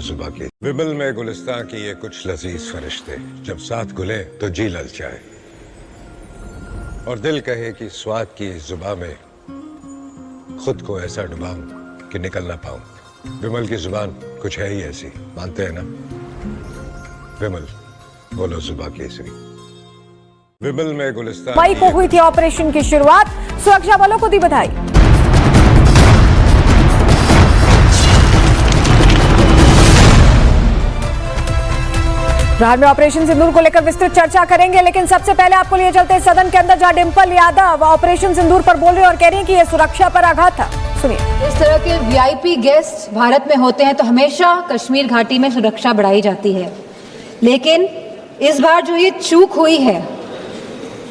सुबह की विमल में गुलिस्तां की ये कुछ लजीज फरिश्ते जब साथ घुले तो जी ललचाए और दिल कहे कि स्वाद की इस जुबान में खुद को ऐसा डुबाऊं कि निकल ना पाऊं। विमल की जुबान कुछ है ही ऐसी, मानते हैं ना? विमल बोलो जुबां केसरी। विमल में गुलिस्तां मई को हुई थी ऑपरेशन की शुरुआत, सुरक्षा बलों को दी बधाई। बिहार में ऑपरेशन सिंदूर को लेकर विस्तृत चर्चा करेंगे, लेकिन सबसे पहले आपको लिए चलते हैं सदन के अंदर, जहां डिंपल यादव ऑपरेशन सिंदूर पर बोल रहे हैं और कह रही हैं कि यह सुरक्षा पर आघात था। सुनिए। इस तरह के वीआईपी गेस्ट भारत में होते हैं तो हमेशा कश्मीर घाटी में सुरक्षा बढ़ाई जाती है, लेकिन इस बार जो ये चूक हुई है,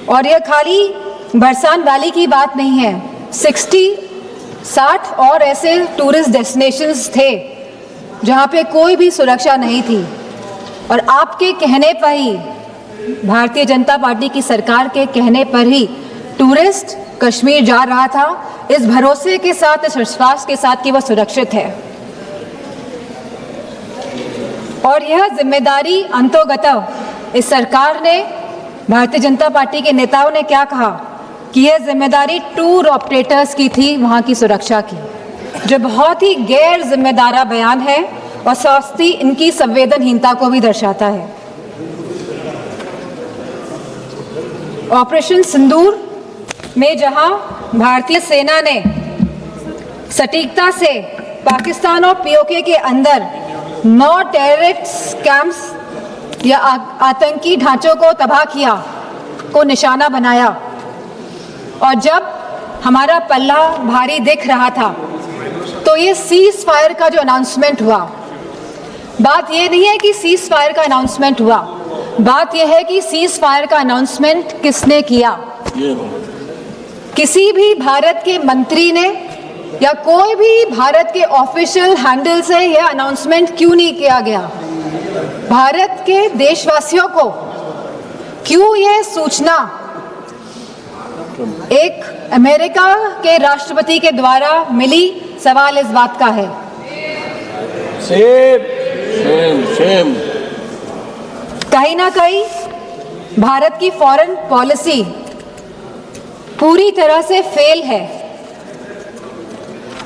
और यह खाली बरसान वैली की बात नहीं है, 60 और ऐसे टूरिस्ट डेस्टिनेशंस थे जहां पे कोई भी सुरक्षा नहीं थी, और आपके कहने पर ही, भारतीय जनता पार्टी की सरकार के कहने पर ही टूरिस्ट कश्मीर जा रहा था, इस भरोसे के साथ, इस विश्वास के साथ कि वह सुरक्षित है। और यह जिम्मेदारी अंतोगत इस सरकार ने, भारतीय जनता पार्टी के नेताओं ने क्या कहा कि यह जिम्मेदारी टूर ऑपरेटर्स की थी, वहां की सुरक्षा की, जो बहुत ही गैर जिम्मेदारा बयान है और साथ ही इनकी संवेदनहीनता को भी दर्शाता है। ऑपरेशन सिंदूर में जहां भारतीय सेना ने सटीकता से पाकिस्तान और पीओके के अंदर 9 टेररिस्ट कैंप्स या आतंकी ढांचों को तबाह किया, को निशाना बनाया, और जब हमारा पल्ला भारी दिख रहा था तो ये सीज फायर का जो अनाउंसमेंट हुआ, बात यह नहीं है कि सीज फायर का अनाउंसमेंट हुआ, बात यह है कि सीज फायर का अनाउंसमेंट किसने किया। किसी भी भारत के मंत्री ने या कोई भी भारत के ऑफिशियल हैंडल से यह अनाउंसमेंट क्यों नहीं किया गया? भारत के देशवासियों को क्यों यह सूचना एक अमेरिका के राष्ट्रपति के द्वारा मिली? सवाल इस बात का है। सेम। कहीं ना कहीं भारत की फॉरेन पॉलिसी पूरी तरह से फेल है,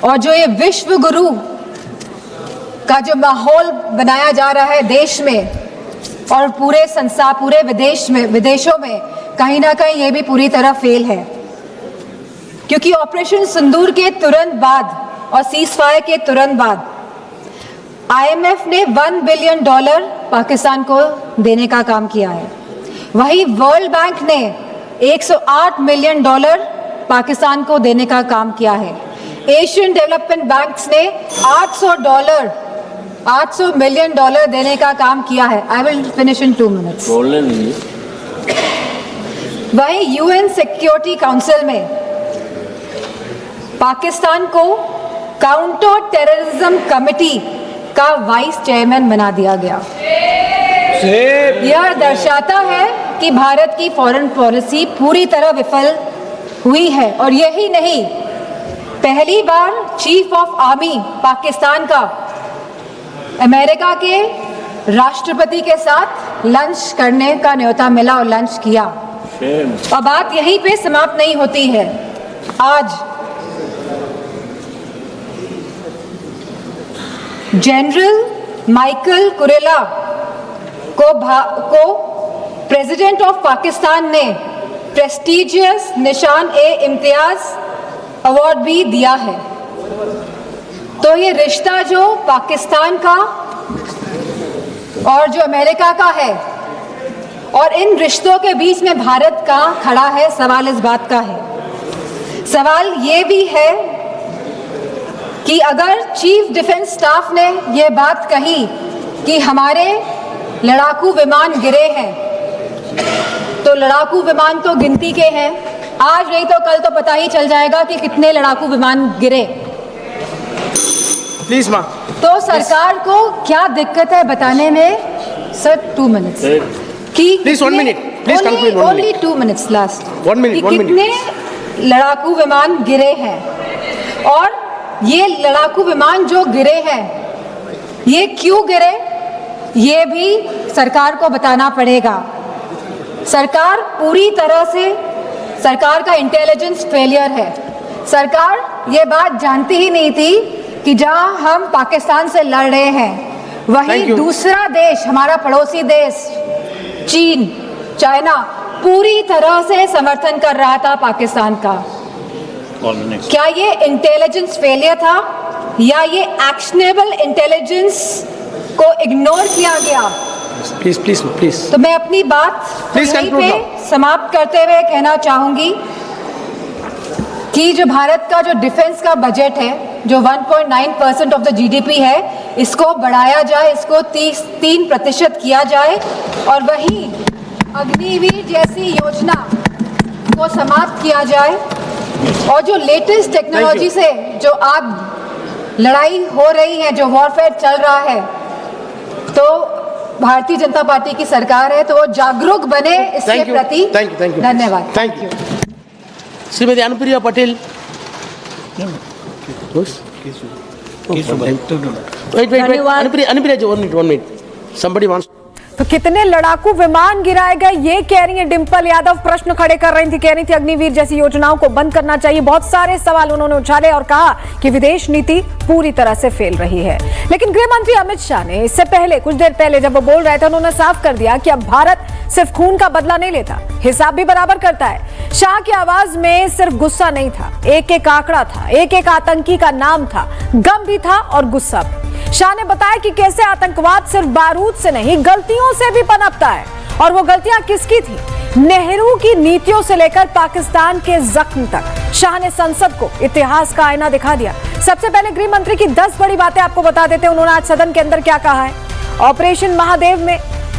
और जो ये विश्व गुरु का जो माहौल बनाया जा रहा है देश में और पूरे संसार, पूरे विदेशों में, कहीं ना कहीं ये भी पूरी तरह फेल है। क्योंकि ऑपरेशन सिंदूर के तुरंत बाद और सीज फायर के तुरंत बाद IMF ने $1 बिलियन पाकिस्तान को देने का काम किया है। वहीं वर्ल्ड बैंक ने $108 मिलियन पाकिस्तान को देने का काम किया है। एशियन डेवलपमेंट बैंक्स ने $800 मिलियन देने का काम किया है। I will finish in 2 minutes. वहीं UN सिक्योरिटी काउंसिल में पाकिस्तान को काउंटर टेररिज्म कमेटी का वाइस चेयरमैन बना दिया गया। यह दर्शाता है कि भारत की फॉरेन पॉलिसी पूरी तरह विफल हुई है। और यही नहीं, पहली बार चीफ ऑफ आर्मी पाकिस्तान का अमेरिका के राष्ट्रपति के साथ लंच करने का न्योता मिला और लंच किया। और बात यहीं पे समाप्त नहीं होती है। आज जनरल माइकल कुरेला को प्रेसिडेंट ऑफ पाकिस्तान ने प्रेस्टिजियस निशान-ए-इम्तियाज अवार्ड भी दिया है। तो ये रिश्ता जो पाकिस्तान का और जो अमेरिका का है, और इन रिश्तों के बीच में भारत का खड़ा है, सवाल इस बात का है। सवाल ये भी है कि अगर चीफ डिफेंस स्टाफ ने यह बात कही कि हमारे लड़ाकू विमान गिरे हैं, तो लड़ाकू विमान तो गिनती के हैं, आज नहीं तो कल तो पता ही चल जाएगा कि कितने लड़ाकू विमान गिरे। प्लीज मां। तो सरकार को क्या दिक्कत है बताने में? सर 2 मिनट्स कि please 1 minute, please conclude. Only 2 minutes last. 1 minute. कितने लड़ाकू विमान गिरे हैं, और ये लड़ाकू विमान जो गिरे हैं ये क्यों गिरे ये भी सरकार को बताना पड़ेगा। सरकार पूरी तरह से सरकार का इंटेलिजेंस फेलियर है। सरकार ये बात जानती ही नहीं थी कि जहां हम पाकिस्तान से लड़ रहे हैं वहीं दूसरा देश, हमारा पड़ोसी देश चीन, चाइना पूरी तरह से समर्थन कर रहा था पाकिस्तान का। क्या ये इंटेलिजेंस फेलियर था या ये एक्शनेबल इंटेलिजेंस को इग्नोर किया गया? Please please please. तो मैं अपनी बात यहीं पे समाप्त करते हुए कहना चाहूंगी कि जो भारत का जो डिफेंस का बजट है, जो 1.9% ऑफ द जीडीपी है, इसको बढ़ाया जाए, इसको 3% किया जाए और वहीं अग्निवीर जैसी योजना को समाप्त किया जाए। और जो लेटेस्ट टेक्नोलॉजी से जो आप लड़ाई हो रही है, जो वॉरफेयर चल रहा है, तो भारतीय जनता पार्टी की सरकार है, तो वो जागरूक बने इसके प्रति। धन्यवाद। Thank you. Shrimati Anupriya Patel. Anupriya ji, 1 minute. Somebody wants. तो कितने लड़ाकू विमान गिराए गए ये कह रही है डिंपल यादव, प्रश्न खड़े कर रही थी, कह रही थी अग्निवीर जैसी योजनाओं को बंद करना चाहिए। बहुत सारे सवाल उन्होंने उछाले और कहा कि विदेश नीति पूरी तरह से फेल रही है। लेकिन गृह मंत्री अमित शाह ने इससे पहले, कुछ देर पहले जब वो बोल रहे थे, उन्होंने साफ कर दिया कि अब भारत सिर्फ खून का बदला नहीं लेता, हिसाब भी बराबर करता है। शाह की आवाज में सिर्फ गुस्सा नहीं था, एक एक आंकड़ा था, एक एक आतंकी का नाम था, गम भी था और गुस्सा भी। शाह ने बताया कि कैसे आतंकवाद सिर्फ बारूद से नहीं, गलतियों से भी पनपता है। और वो गलतियां किसकी थी? नेहरू की नीतियों से लेकर पाकिस्तान के जख्म तक। शाह ने संसद को इतिहास का आईना दिखा दिया। सबसे पहले गृह मंत्री की 10 बड़ी बातें आपको बता देते हैं, उन्होंने आज सदन के अंदर क्या कहा है। ऑपरेशन महादेव में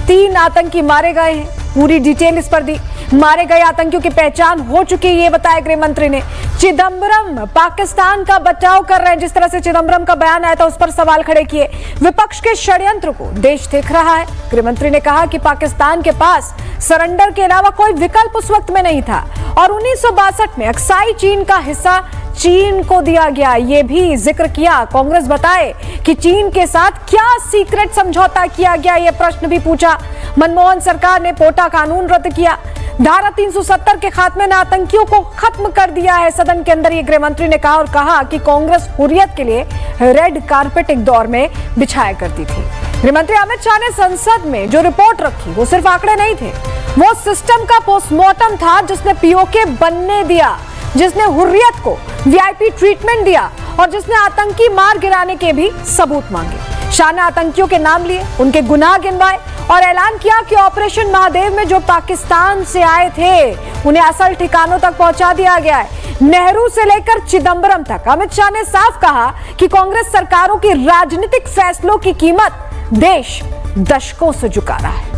3 आतंकी मारे गए हैं, पूरी डिटेल इस पर दी। मारे गए आतंकियों की पहचान हो चुकी है, ये बताया गृह मंत्री ने। चिदंबरम पाकिस्तान का बचाव कर रहे हैं, जिस तरह से चिदंबरम का बयान आया था उस पर सवाल खड़े किए। विपक्ष के षड्यंत्र को देश देख रहा है। गृह मंत्री ने कहा कि पाकिस्तान के पास सरेंडर के अलावा कोई विकल्प उस वक्त में नहीं था और 1962 में अक्साई चीन का हिस्सा चीन को दिया गया, ये भी जिक्र किया। कांग्रेस बताए कि चीन के साथ क्या सीक्रेट समझौता किया गया, ये प्रश्न भी पूछा। मनमोहन सरकार ने पोटा कानून रद्द किया, धारा 370 के खात्मे ने आतंकियों को खत्म कर दिया है। सदन के अंदर ये गृह मंत्री ने कहा और कहा कि कांग्रेस हुर्रियत के लिए रेड कार्पेट एक दौर में बिछाया करती थी। गृह मंत्री अमित शाह ने संसद में जो रिपोर्ट रखी वो सिर्फ आंकड़े नहीं थे, वो सिस्टम का पोस्टमार्टम था जिसने पीओके बनने दिया, जिसने हुर्रियत को वीआईपी ट्रीटमेंट दिया और जिसने आतंकी मार गिराने के भी सबूत मांगे। शाह ने आतंकियों के नाम लिए, उनके गुनाह गिनवाए और ऐलान किया कि ऑपरेशन महादेव में जो पाकिस्तान से आए थे उन्हें असल ठिकानों तक पहुंचा दिया गया है, नेहरू से लेकर चिदंबरम तक। अमित शाह ने साफ कहा कि कांग्रेस सरकारों की राजनीतिक फैसलों की कीमत देश दशकों से चुका रहा है।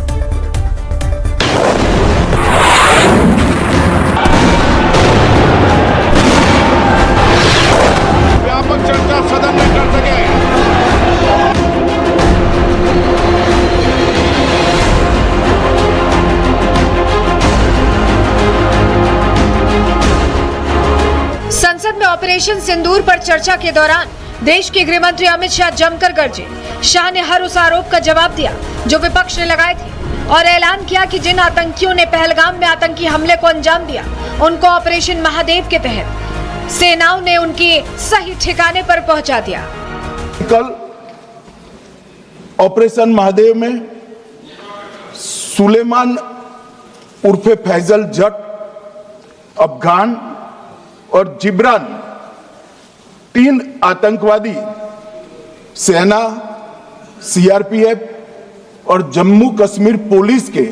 व्यापक चर्चा सदन में कर सके। संसद में ऑपरेशन सिंदूर पर चर्चा के दौरान देश के गृह मंत्री अमित शाह जमकर गरजे। शाह ने हर उस आरोप का जवाब दिया जो विपक्ष ने लगाए थे और ऐलान किया कि जिन आतंकियों ने पहलगाम में आतंकी हमले को अंजाम दिया, उनको ऑपरेशन महादेव के तहत सेनाओं ने उनके सही ठिकाने पर पहुंचा दिया। कल ऑपरेशन महादेव में सुलेमान उर्फे फैजल जट, अफगान और जिब्रान 3 आतंकवादी सेना, सीआरपीएफ और जम्मू कश्मीर पुलिस के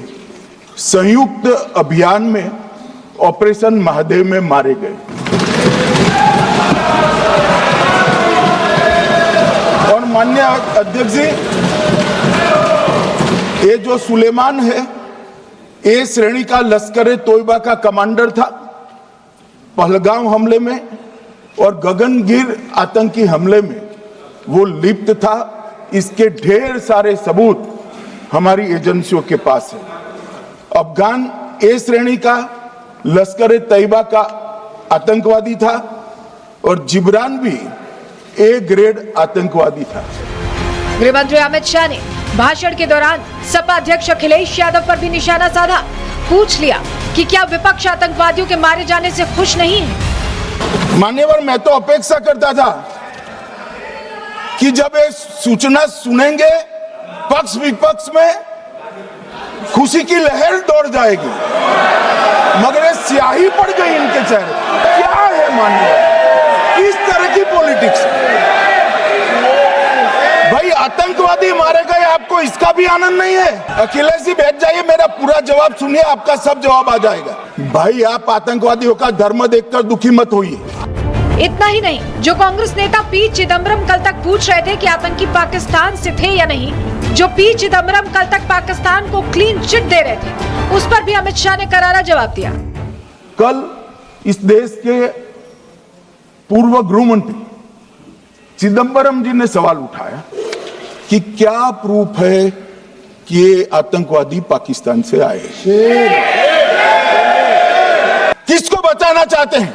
संयुक्त अभियान में ऑपरेशन महादेव में मारे गए। और माननीय अध्यक्ष जी, ये जो सुलेमान है, ए श्रेणी का लश्कर तोयबा का कमांडर था। पहलगाम हमले में और गगनगिर आतंकी हमले में वो लिप्त था। इसके ढेर सारे सबूत हमारी एजेंसियों के पास है। अफगान ए श्रेणी का लश्कर तैयबा का आतंकवादी था और जिब्रान भी ए ग्रेड आतंकवादी था। गृह मंत्री अमित शाह ने भाषण के दौरान सपा अध्यक्ष अखिलेश यादव पर भी निशाना साधा। पूछ लिया कि क्या विपक्ष आतंकवादियों के मारे जाने से खुश नहीं है। मान्यवर, मैं तो अपेक्षा करता था कि जब ये सूचना सुनेंगे पक्ष विपक्ष में खुशी की लहर दौड़ जाएगी, मगर ये स्याही पड़ गई इनके चेहरे। क्या है मान्यवर, किस तरह की पॉलिटिक्स? भाई आतंकवादी मारे गए, आपको इसका भी आनंद नहीं है? अखिलेश जी बैठ जाइए, मेरा पूरा जवाब सुनिए, आपका सब जवाब आ जाएगा। भाई आप आतंकवादियों का धर्म देखकर दुखी मत होइए। इतना ही नहीं, जो कांग्रेस नेता पी चिदम्बरम कल तक पूछ रहे थे कि आतंकी पाकिस्तान से थे या नहीं, जो पी चिदम्बरम कल तक पाकिस्तान को क्लीन चिट दे रहे थे, उस पर भी अमित शाह ने करारा जवाब दिया। कल इस देश के पूर्व गृह मंत्री चिदम्बरम जी ने सवाल उठाया कि क्या प्रूफ है कि ये आतंकवादी पाकिस्तान से आए। किसको बचाना चाहते हैं?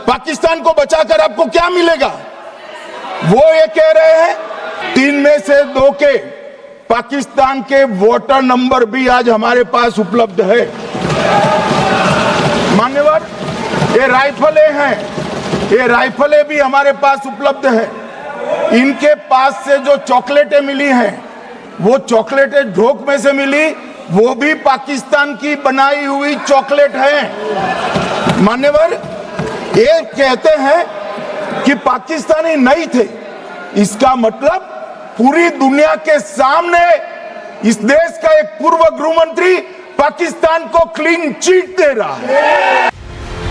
पाकिस्तान को बचाकर आपको क्या मिलेगा? वो ये कह रहे हैं 3 में से 2 के पाकिस्तान के वोटर नंबर भी आज हमारे पास उपलब्ध है। मान्यवर, ये राइफलें हैं, ये राइफलें भी हमारे पास उपलब्ध है। इनके पास से जो चॉकलेटें मिली हैं, वो चॉकलेटें ढोक में से मिली, वो भी पाकिस्तान की बनाई हुई चॉकलेट है। मान्यवर, ये कहते हैं कि पाकिस्तानी नहीं थे, इसका मतलब पूरी दुनिया के सामने इस देश का एक पूर्व गृह मंत्री पाकिस्तान को क्लीन चिट दे रहा है।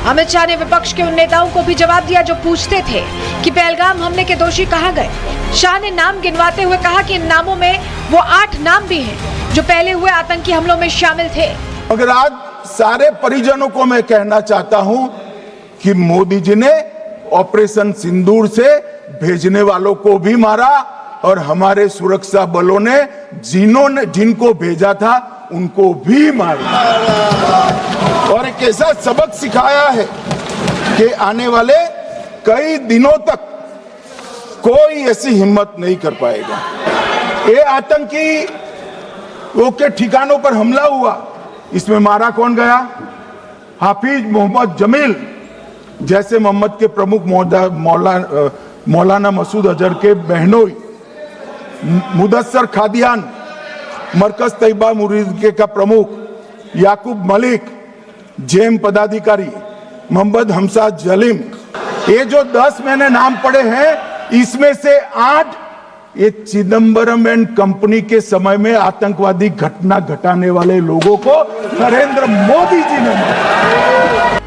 अमित शाह ने विपक्ष के उन नेताओं को भी जवाब दिया जो पूछते थे कि पहलगाम हमले के दोषी कहां गए। शाह ने नाम गिनवाते हुए कहा कि इन नामों में वो 8 नाम भी हैं जो पहले हुए आतंकी हमलों में शामिल थे। मगर आज सारे परिजनों को मैं कहना चाहता हूं कि मोदी जी ने ऑपरेशन सिंदूर से भेजने वालों को भी मारा और हमारे सुरक्षा बलों ने जिनको भेजा था उनको भी मारा, और एक ऐसा सबक सिखाया है कि आने वाले कई दिनों तक कोई ऐसी हिम्मत नहीं कर पाएगा। ये आतंकी के ठिकानों पर हमला हुआ, इसमें मारा कौन गया? हाफिज मोहम्मद जमील जैसे मोहम्मद के प्रमुख मौलाना मसूद अजहर के बहनोई, मुदस्सर खादियान मरकज तैयबा मुरीद का प्रमुख, याकूब मलिक जेम पदाधिकारी, मोहम्मद हमसा जलीम, ये जो 10 मैंने नाम पढ़े हैं, इसमें से 8 ये चिदम्बरम एंड कंपनी के समय में आतंकवादी घटना घटाने वाले लोगों को नरेंद्र मोदी जी ने मारा।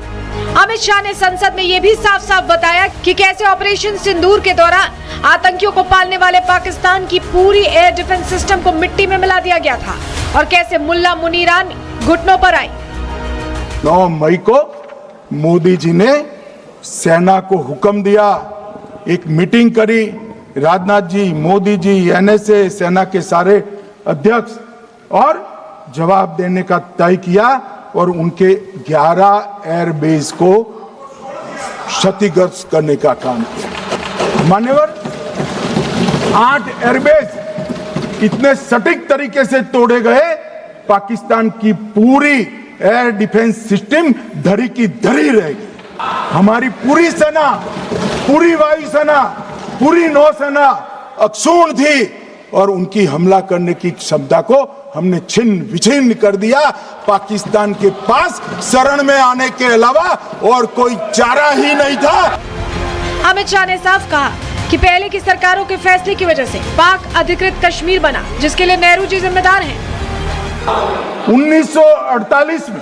अमित शाह ने संसद में ये भी साफ साफ बताया कि कैसे ऑपरेशन सिंदूर के दौरान आतंकियों को पालने वाले पाकिस्तान की पूरी एयर डिफेंस सिस्टम को मिट्टी में मिला दिया गया था और कैसे मुल्ला मुनीर आर्मी घुटनों पर आई। 9 मई को मोदी जी ने सेना को हुक्म दिया, एक मीटिंग करी, राजनाथ जी, मोदी जी, एनएसए, सेना के सारे अध्यक्ष, और जवाब देने का तय किया और उनके 11 एयरबेस को क्षतिग्रस्त करने का काम किया। मान्यवर, 8 एयरबेस इतने सटीक तरीके से तोड़े गए, पाकिस्तान की पूरी एयर डिफेंस सिस्टम धरी की धरी रहेगी। हमारी पूरी सेना, पूरी वायुसेना, पूरी नौसेना अक्षुण्ण थी और उनकी हमला करने की क्षमता को हमने छिन्न विछिन्न कर दिया। पाकिस्तान के पास शरण में आने के अलावा और कोई चारा ही नहीं था। अमित शाह ने साफ कहा कि पहले की सरकारों के फैसले की वजह से पाक अधिकृत कश्मीर बना, जिसके लिए नेहरू जी जिम्मेदार हैं। 1948 में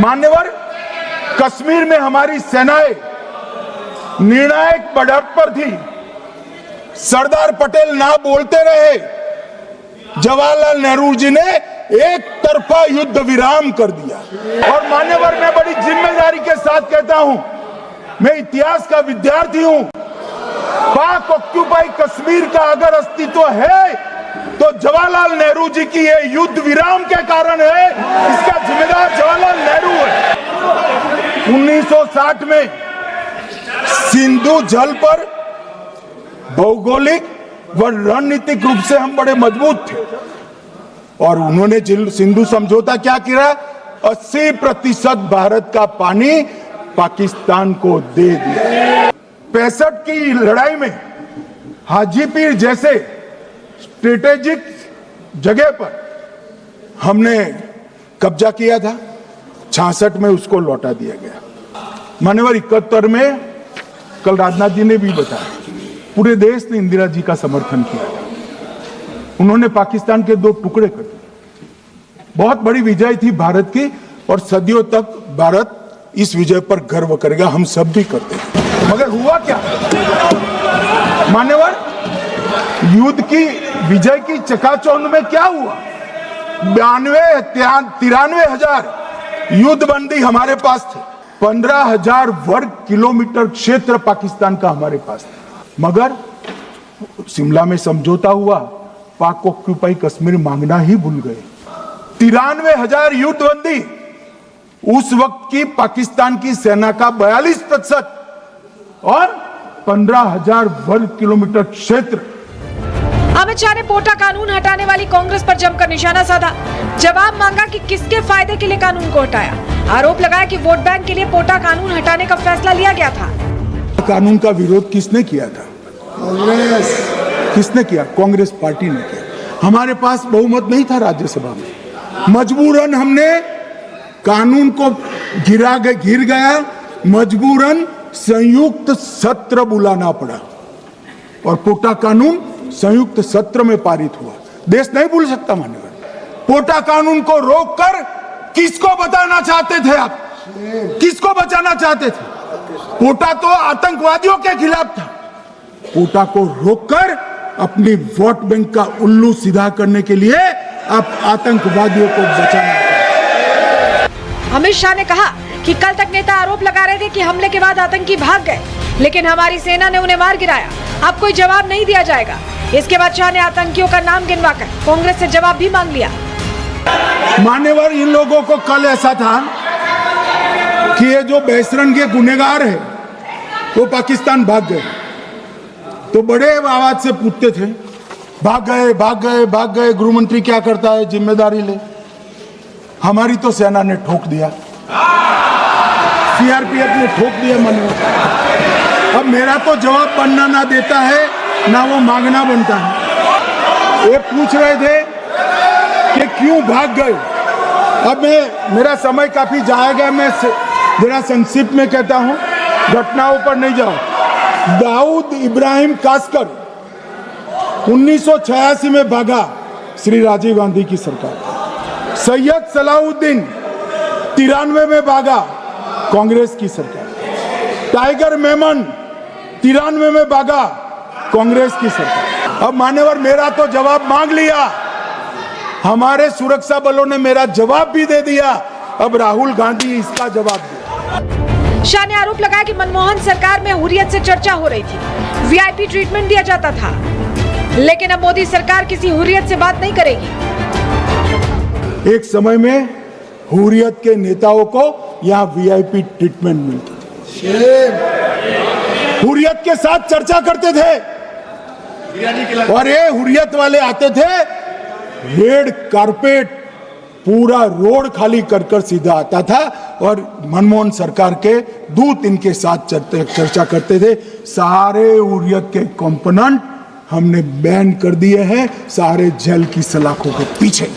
मान्यवर, कश्मीर में हमारी सेनाएं निर्णायक बढ़त पर थी। सरदार पटेल ना बोलते रहे, जवाहरलाल नेहरू जी ने एक तरफा युद्ध विराम कर दिया। और मान्यवर, मैं बड़ी जिम्मेदारी के साथ कहता हूं, मैं इतिहास का विद्यार्थी हूं, पाक ऑक्यूपाई कश्मीर का अगर अस्तित्व है तो जवाहरलाल नेहरू जी की ये युद्ध विराम के कारण है। इसका जिम्मेदार जवाहरलाल नेहरू है। 1960 में सिंधु जल पर भौगोलिक वह रणनीतिक रूप से हम बड़े मजबूत थे और उन्होंने सिंधु समझौता क्या किया, 80% भारत का पानी पाकिस्तान को दे दिया। 65 की लड़ाई में हाजीपीर जैसे स्ट्रेटेजिक जगह पर हमने कब्जा किया था, 66 में उसको लौटा दिया गया। मान्यवर 71 में कल राजनाथ जी ने भी बताया, पूरे देश ने इंदिरा जी का समर्थन किया था। उन्होंने पाकिस्तान के 2 टुकड़े कर दिए। बहुत बड़ी विजय थी भारत की और सदियों तक भारत इस विजय पर गर्व करेगा, हम सब भी करते हैं। मगर हुआ क्या मान्यवर, युद्ध की विजय की चकाचौंध में क्या हुआ, 93 हजार युद्धबंदी हमारे पास थे, 15,000 वर्ग किलोमीटर क्षेत्र पाकिस्तान का हमारे पास था। मगर शिमला में समझौता हुआ, पाक ऑक्यूपाई कश्मीर मांगना ही भूल गए। 93,000 युद्धबंदी उस वक्त की पाकिस्तान की सेना का 42% और 15,000 वर्ग किलोमीटर क्षेत्र। अमित शाह ने पोटा कानून हटाने वाली कांग्रेस पर जमकर निशाना साधा। जवाब मांगा कि किसके फायदे के लिए कानून को हटाया। आरोप लगाया कि वोट बैंक के लिए पोटा कानून हटाने का फैसला लिया गया था। कानून का विरोध किसने किया था? कांग्रेस। किसने किया? कांग्रेस पार्टी ने किया। हमारे पास बहुमत नहीं था राज्यसभा में, मजबूरन हमने कानून को घिर गया, मजबूरन संयुक्त सत्र बुलाना पड़ा और पोटा कानून संयुक्त सत्र में पारित हुआ। देश नहीं भूल सकता मान्यवर। पोटा कानून को रोककर किसको बताना चाहते थे आप? किसको बचाना चाहते थे? पोटा तो आतंकवादियों के खिलाफ था। पोटा को रोककर अपनी वोट बैंक का उल्लू सीधा करने के लिए आप आतंकवादियों को बचाना। अमित शाह ने कहा कि कल तक नेता आरोप लगा रहे थे कि हमले के बाद आतंकी भाग गए, लेकिन हमारी सेना ने उन्हें मार गिराया। अब कोई जवाब नहीं दिया जाएगा। इसके बाद शाह ने आतंकियों का नाम गिनवाकर कांग्रेस से जवाब भी मांग लिया। मान्यवर, इन लोगों को कल ऐसा था कि ये जो बहसरन के गुनहगार है वो पाकिस्तान भाग गए, तो बड़े आवाज से पूछते थे, भाग गए भाग गए भाग गए, गृह मंत्री क्या करता है, जिम्मेदारी ले। हमारी तो सेना ने ठोक दिया, सीआरपीएफ ने ठोक दिया। मान्यवर, अब मेरा तो जवाब बनना ना देता है ना वो मांगना बनता है। ये पूछ रहे थे कि क्यों भाग गए। अब मेरा समय काफी जाएगा, मैं जरा संक्षिप्त में कहता हूं, घटनाओं पर नहीं जाऊं। दाऊद इब्राहिम कास्कर 1986 में भागा, श्री राजीव गांधी की सरकार। सैयद सलाउद्दीन 93 में भागा, कांग्रेस की सरकार। टाइगर मेमन 93 में भागा, कांग्रेस की सरकार। अब मान्यवर, मेरा तो जवाब मांग लिया, हमारे सुरक्षा बलों ने मेरा जवाब भी दे दिया, अब राहुल गांधी इसका जवाब दे। शाह ने आरोप लगाया कि मनमोहन सरकार में हुर्रियत से चर्चा हो रही थी, वीआईपी ट्रीटमेंट दिया जाता था, लेकिन अब मोदी सरकार किसी हुर्रियत से बात नहीं करेगी। एक समय में हुर्रियत के नेताओं को यहाँ वीआईपी ट्रीटमेंट मिलती थी, हुर्रियत के साथ चर्चा करते थे और ये हुर्रियत वाले आते थे, रेड कारपेट पूरा रोड खाली कर कर सीधा आता था और मनमोहन सरकार के दूत इनके साथ चर्चा करते थे। सारे हुर्रियत के कंपोनेंट हमने बैन कर दिए हैं, सारे जेल की सलाखों के पीछे।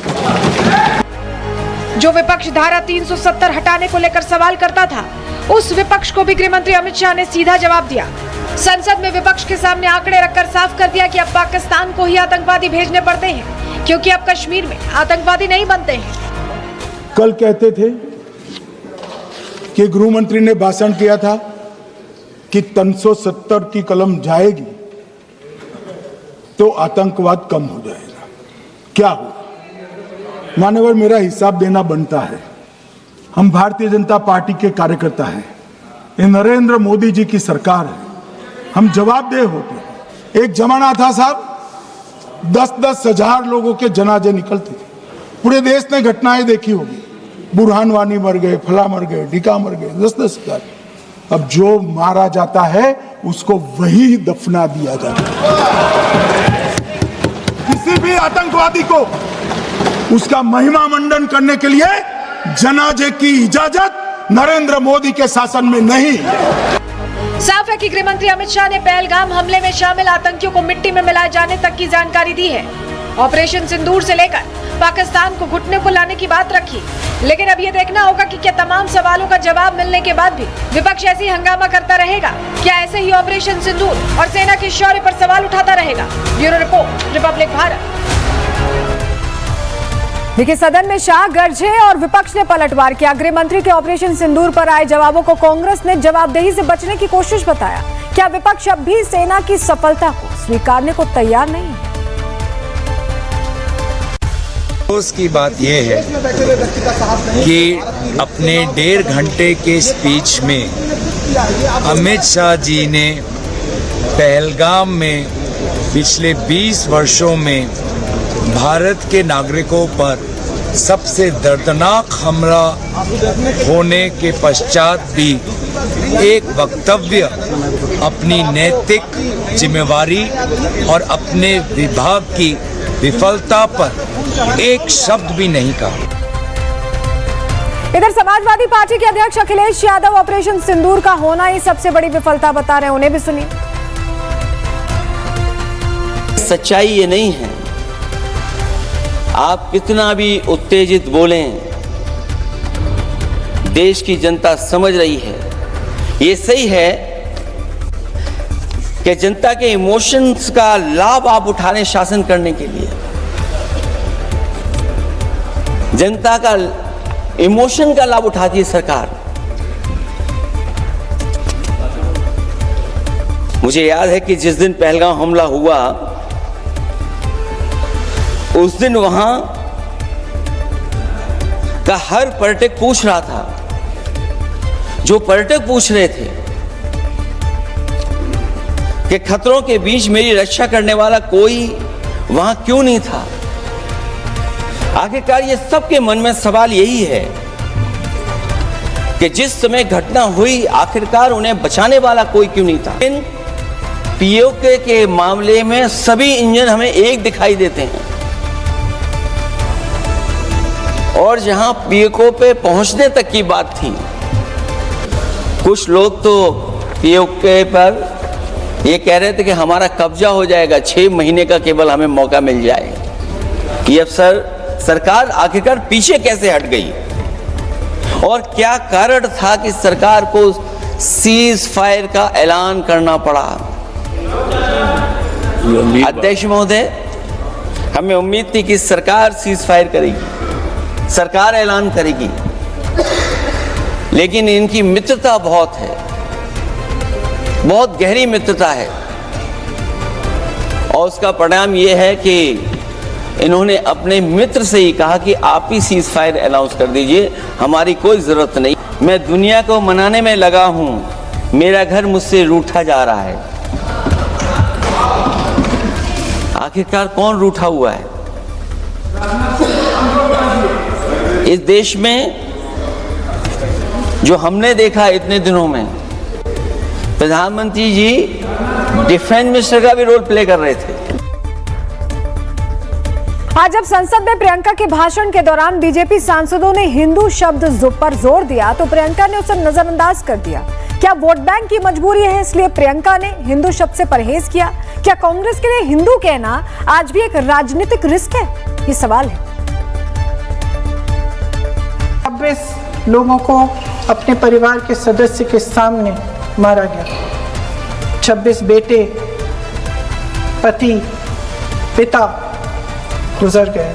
जो विपक्ष धारा 370 हटाने को लेकर सवाल करता था, उस विपक्ष को भी गृह मंत्री अमित शाह ने सीधा जवाब दिया। संसद में विपक्ष के सामने आंकड़े रखकर साफ कर दिया कि अब पाकिस्तान को ही आतंकवादी भेजने पड़ते हैं, क्योंकि अब कश्मीर में आतंकवादी नहीं बनते हैं। कल कहते थे कि गृह मंत्री ने भाषण किया था कि 370 की कलम जाएगी तो आतंकवाद कम हो जाएगा। क्या हुआ? मान्यवर, मेरा हिसाब देना बनता है। हम भारतीय जनता पार्टी के कार्यकर्ता हैं, ये नरेंद्र मोदी जी की सरकार है, हम जवाबदेह होते हैं। एक जमाना था साहब, 10-10 हजार लोगों के जनाजे निकलते थे। पूरे देश ने घटनाएं देखी होगी, बुरहान वानी मर गए, फला मर गए, ढिका मर गए, 10-10 हजार। अब जो मारा जाता है उसको वही दफना दिया जाता है। आतंकवादी को उसका महिमा मंडन करने के लिए जनाजे की इजाजत नरेंद्र मोदी के शासन में नहीं। साफ है कि गृह मंत्री अमित शाह ने पहलगाम हमले में शामिल आतंकियों को मिट्टी में मिलाए जाने तक की जानकारी दी है। ऑपरेशन सिंदूर से लेकर पाकिस्तान को घुटने को लाने की बात रखी, लेकिन अब ये देखना होगा कि क्या तमाम सवालों का जवाब मिलने के बाद भी विपक्ष ऐसी हंगामा करता रहेगा? क्या ऐसे ही ऑपरेशन सिंदूर और सेना के शौर्य पर सवाल उठाता रहेगा? Bureau report, Republic Bharat. देखिए, सदन में शाह गरजे और विपक्ष ने पलटवार किया। गृह मंत्री के ऑपरेशन सिंदूर पर आए जवाबों को कांग्रेस ने जवाबदेही से बचने की कोशिश बताया। क्या विपक्ष अब भी सेना की सफलता को स्वीकारने को तैयार नहीं है? उसकी बात यह है कि अपने 1.5 घंटे के स्पीच में अमित शाह जी ने पहलगाम में पिछले 20 वर्षों में भारत के नागरिकों पर सबसे दर्दनाक हमला होने के पश्चात भी एक वक्तव्य अपनी नैतिक जिम्मेवारी और अपने विभाग की विफलता पर एक शब्द भी नहीं कहा। इधर समाजवादी पार्टी के अध्यक्ष अखिलेश यादव ऑपरेशन सिंदूर का होना ही सबसे बड़ी विफलता बता रहे हैं। उन्हें भी सुनिए। सच्चाई ये नहीं है, आप कितना भी उत्तेजित बोलें, देश की जनता समझ रही है। ये सही है कि जनता के इमोशंस का लाभ आप उठा रहे हैं शासन करने के लिए। जनता का इमोशन का लाभ उठाती है सरकार। मुझे याद है कि जिस दिन पहलगाम हमला हुआ उस दिन वहां का हर पर्यटक पूछ रहा था, जो पर्यटक पूछ रहे थे कि खतरों के बीच मेरी रक्षा करने वाला कोई वहां क्यों नहीं था। आखिरकार ये सबके मन में सवाल यही है कि जिस समय घटना हुई आखिरकार उन्हें बचाने वाला कोई क्यों नहीं था। इन पीओके के मामले में सभी इंजन हमें एक दिखाई देते हैं और जहां पीओके पे पहुंचने तक की बात थी, कुछ लोग तो पीओके पर ये कह रहे थे कि हमारा कब्जा हो जाएगा, 6 महीने का केवल हमें मौका मिल जाए। ये सरकार आखिरकार पीछे कैसे हट गई और क्या कारण था कि सरकार को सीज फायर का ऐलान करना पड़ा? अध्यक्ष महोदय, हमें उम्मीद थी कि सरकार सीज फायर करेगी, सरकार ऐलान करेगी, लेकिन इनकी मित्रता बहुत है, बहुत गहरी मित्रता है और उसका परिणाम यह है कि इन्होंने अपने मित्र से ही कहा कि आप ही सीज फायर अनाउंस कर दीजिए, हमारी कोई जरूरत नहीं। मैं दुनिया को मनाने में लगा हूं, मेरा घर मुझसे रूठा जा रहा है। आखिरकार कौन रूठा हुआ है? इस देश में जो हमने देखा इतने दिनों में, प्रधानमंत्री जी डिफेंस मिनिस्टर का भी रोल प्ले कर रहे थे। आज जब संसद में प्रियंका के भाषण के दौरान बीजेपी सांसदों ने हिंदू शब्द पर जोर दिया तो प्रियंका ने उसे नजरअंदाज कर दिया। क्या वोट बैंक की मजबूरी है इसलिए प्रियंका ने हिंदू शब्द से परहेज किया? क्या कांग्रेस के लिए हिंदू कहना आज भी एक राजनीतिक रिस्क है? ये सवाल है। 26 लोगों को अपने परिवार के सदस्य के सामने मारा गया। 26 बेटे, पति, पिता गुजर गए।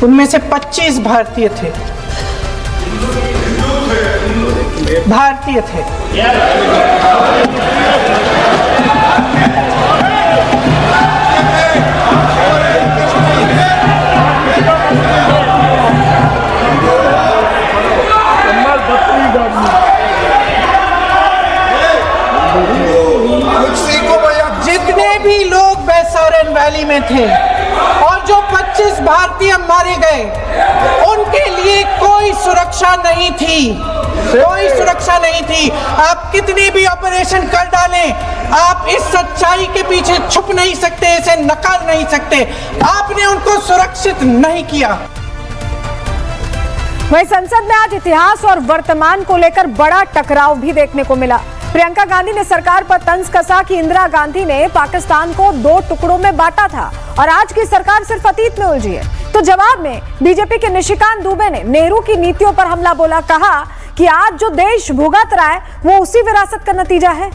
उनमें से 25 भारतीय थे। जितने भी लोग बैसारन वैली में थे और जो 25 भारतीय मारे गए, उनके लिए कोई सुरक्षा नहीं थी। कोई सुरक्षा नहीं थी। आप कितनी भी ऑपरेशन कर डालें, आप इस सच्चाई के पीछे छुप नहीं सकते, इसे नकार नहीं सकते। आपने उनको सुरक्षित नहीं किया। वहीं संसद में आज इतिहास और वर्तमान को लेकर बड़ा टकराव भी देखने को मिला। प्रियंका गांधी ने सरकार पर तंज कसा कि इंदिरा गांधी ने पाकिस्तान को 2 टुकड़ों में बांटा था और आज की सरकार सिर्फ अतीत में उलझी है। तो जवाब में बीजेपी के निशिकांत दुबे ने नेहरू की नीतियों पर हमला बोला, कहा कि आज जो देश भुगत रहा है वो उसी विरासत का नतीजा है।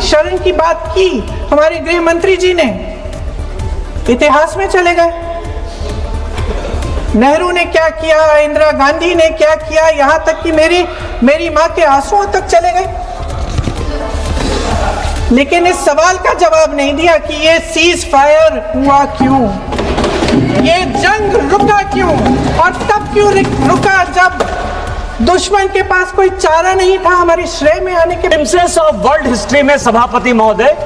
शरण की बात की हमारे गृह मंत्री जी ने, इतिहास में चले गए। नेहरू ने क्या किया, इंदिरा गांधी ने क्या किया, यहां तक कि मेरी मां के आंसुओं तक चले गए। लेकिन इस सवाल का जवाब नहीं दिया कि ये सीज फायर हुआ क्यों, ये जंग रुका क्यों, और तब क्यों रुका जब दुश्मन के पास कोई चारा नहीं था हमारे श्रेय में आने के। प्रिंसेस ऑफ वर्ल्ड हिस्ट्री में सभापति महोदय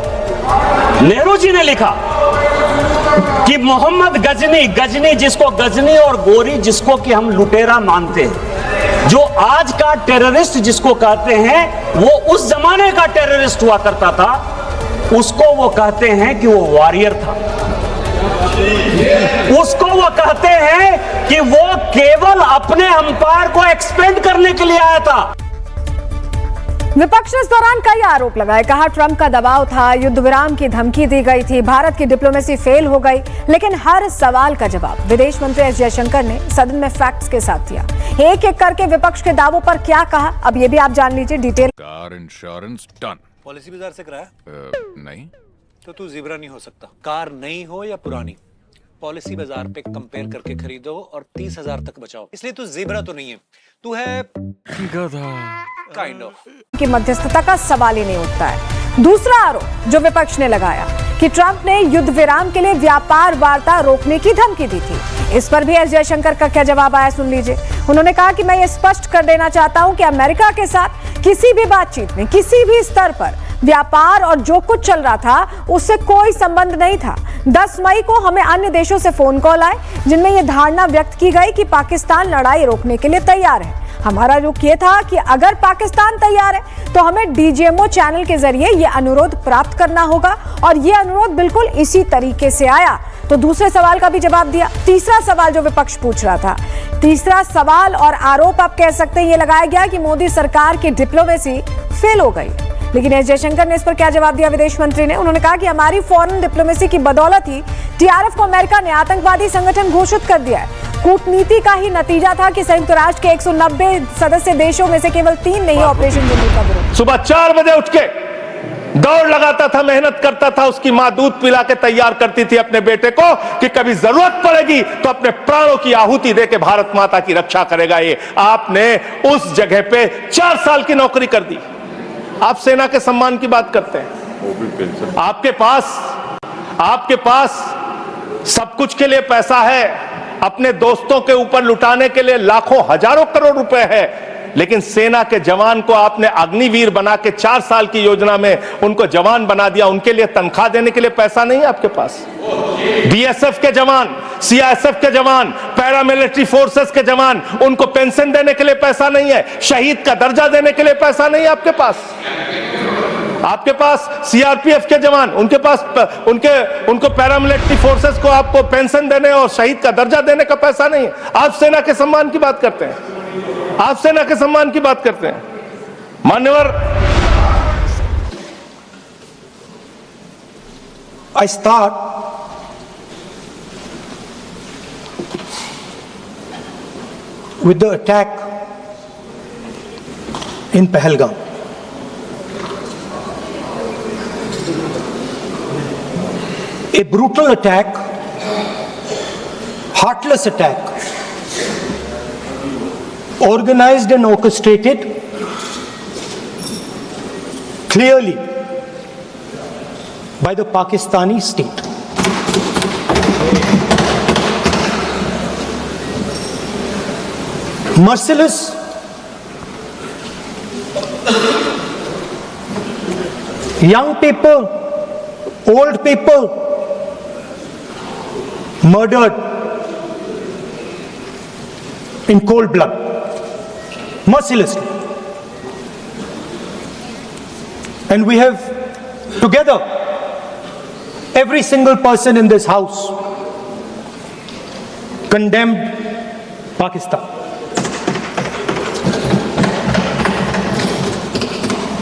नेहरू जी ने लिखा कि मोहम्मद गजनी जिसको गजनी और गोरी जिसको कि हम लुटेरा मानते हैं, जो आज का टेररिस्ट जिसको कहते हैं वो उस जमाने का टेररिस्ट हुआ करता था, उसको वो कहते हैं कि वो वॉरियर था। उसको वो कहते हैं कि वो केवल अपने अंपायर को एक्सपेंड करने के लिए आया था। विपक्ष ने इस दौरान कई आरोप लगाए, कहा ट्रंप का दबाव था, युद्ध विराम की धमकी दी गई थी, भारत की डिप्लोमेसी फेल हो गई। लेकिन हर सवाल का जवाब विदेश मंत्री एस जयशंकर ने सदन में फैक्ट्स के साथ दिया। एक एक करके विपक्ष के दावों पर क्या कहा, अब ये भी आप जान लीजिए detail. Car insurance done. Policy बाजार से कराया? नहीं। तो तू ज़ीब्रा नहीं हो सकता। कार नई हो या पुरानी, पॉलिसी बाजार पे कंपेयर करके खरीदो और 30,000 तक बचाओ। इसलिए तू ज़ीब्रा तो नहीं है, तू है गधा। Kind of. की मध्यस्थता का सवाल ही नहीं उठता है। दूसरा आरोप जो विपक्ष ने लगाया कि ट्रंप ने युद्ध विराम के लिए व्यापार वार्ता रोकने की धमकी दी थी। इस पर भी एस जयशंकर का क्या जवाब आया, सुन लीजिए। उन्होंने कहा कि मैं ये स्पष्ट कर देना चाहता हूं कि अमेरिका के साथ किसी भी बातचीत में किसी भी स्तर पर व्यापार और जो कुछ चल रहा था उससे कोई संबंध नहीं था। 10 मई को हमें अन्य देशों से फोन कॉल आए जिनमें यह धारणा व्यक्त की गई कि पाकिस्तान लड़ाई रोकने के लिए तैयार है। हमारा रुख ये था कि अगर पाकिस्तान तैयार है तो हमें डीजीएमओ चैनल के जरिए यह अनुरोध प्राप्त करना होगा और यह अनुरोध बिल्कुल इसी तरीके से आया। तो दूसरे सवाल का भी जवाब दिया। तीसरा सवाल जो विपक्ष पूछ रहा था, तीसरा सवाल और आरोप आप कह सकते हैं, ये लगाया गया कि मोदी सरकार की डिप्लोमेसी फेल हो गई। लेकिन एस जयशंकर ने इस पर क्या जवाब दिया विदेश मंत्री ने? उन्होंने कहा कि हमारी फॉरेन डिप्लोमेसी की बदौलत ही टीआरएफ को अमेरिका ने आतंकवादी संगठन घोषित कर दिया है। कूटनीति का ही नतीजा था कि संयुक्त राष्ट्र के 190 सदस्य देशों में से केवल 3 ने ही ऑपरेशन सिंदूर का विरोध। सुबह 4 बजे उठ के दौड़ लगाता था, मेहनत करता था, उसकी मां दूध पिला के तैयार करती थी अपने बेटे को कि कभी जरूरत पड़ेगी तो अपने प्राणों की आहुति देके भारत माता की रक्षा करेगा। ये आपने उस जगह पे 4 साल की नौकरी कर दी। आप सेना के सम्मान की बात करते हैं, आपके पास सब कुछ के लिए पैसा है, अपने दोस्तों के ऊपर लुटाने के लिए लाखों हजारों करोड़ रुपए है, लेकिन सेना के जवान को आपने अग्निवीर बना के 4 साल की योजना में उनको जवान बना दिया। उनके लिए तनख्वाह देने के लिए पैसा नहीं है आपके पास। बीएसएफ के जवान, सीआईएसएफ के जवान, पैरामिलिट्री फोर्सेस के जवान, उनको पेंशन देने के लिए पैसा नहीं है, शहीद का दर्जा देने के लिए पैसा नहीं है आपके पास। आपके पास सीआरपीएफ के जवान, उनके पास उनको पैरामिलिट्री फोर्सेस को आपको पेंशन देने और शहीद का दर्जा देने का पैसा नहीं है। आप सेना के सम्मान की बात करते हैं, आप सेना के सम्मान की बात करते हैं। मान्यवर, I start with the attack in Pahalgam. A brutal attack, heartless attack, organized and orchestrated clearly by the Pakistani state. Merciless, young people, old people murdered in cold blood. mercilessly. And we have together, every single person in this house condemned Pakistan.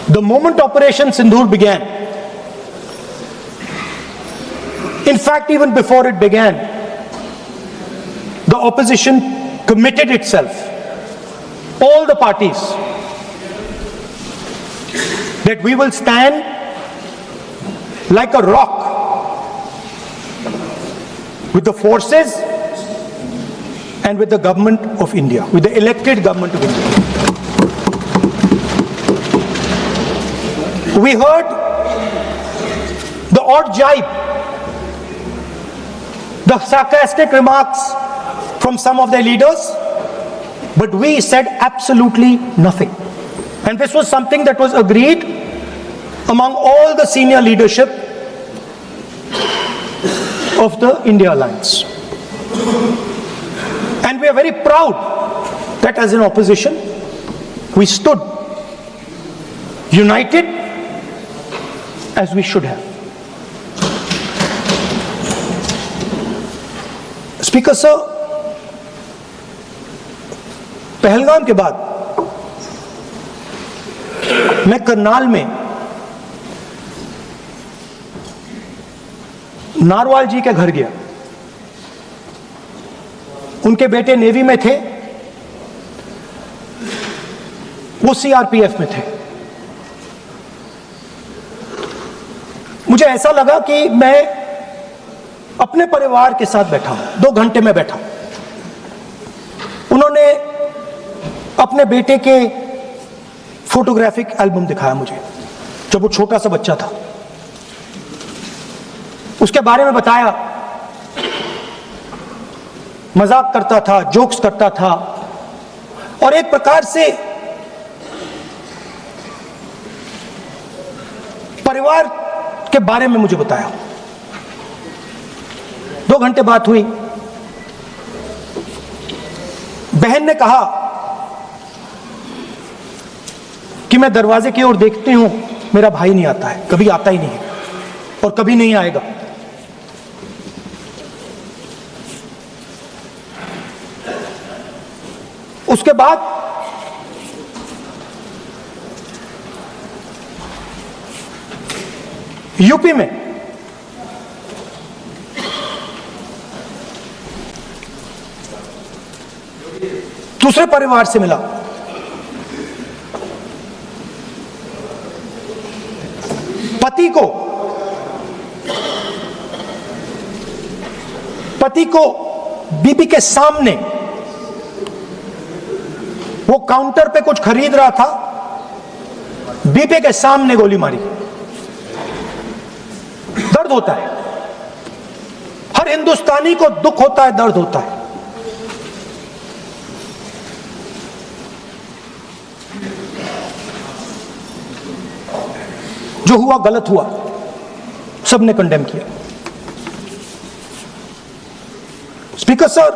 The moment Operation Sindoor began, in fact, even before it began, the opposition committed itself, all the parties, that we will stand like a rock with the forces and with the government of India, with the elected government of India. We heard the odd jibe, the sarcastic remarks from some of their leaders, but we said absolutely nothing. And this was something that was agreed among all the senior leadership of the India Alliance. And we are very proud that as an opposition, we stood united as we should have. Speaker sir, Pahalgam के बाद मैं करनाल में narwhal जी के घर गया। उनके बेटे navy में थे, वो सीआरपीएफ में थे। मुझे ऐसा लगा कि मैं अपने परिवार के साथ बैठा हूं। 2 घंटे में बैठा। उन्होंने अपने बेटे के फोटोग्राफिक एल्बम दिखाया मुझे, जब वो छोटा सा बच्चा था। उसके बारे में बताया, मजाक करता था, जोक्स करता था, और एक प्रकार से परिवार के बारे में मुझे बताया। 2 घंटे बात हुई। बहन ने कहा कि मैं दरवाजे की ओर देखती हूं, मेरा भाई नहीं आता है, कभी आता ही नहीं है और कभी नहीं आएगा। उसके बाद यूपी में दूसरे परिवार से मिला। पति को बीबी के सामने, वो काउंटर पे कुछ खरीद रहा था, बीबी के सामने गोली मारी। दर्द होता है, हर हिंदुस्तानी को दुख होता है, दर्द होता है। जो हुआ गलत हुआ, सबने कंडेम किया। स्पीकर सर,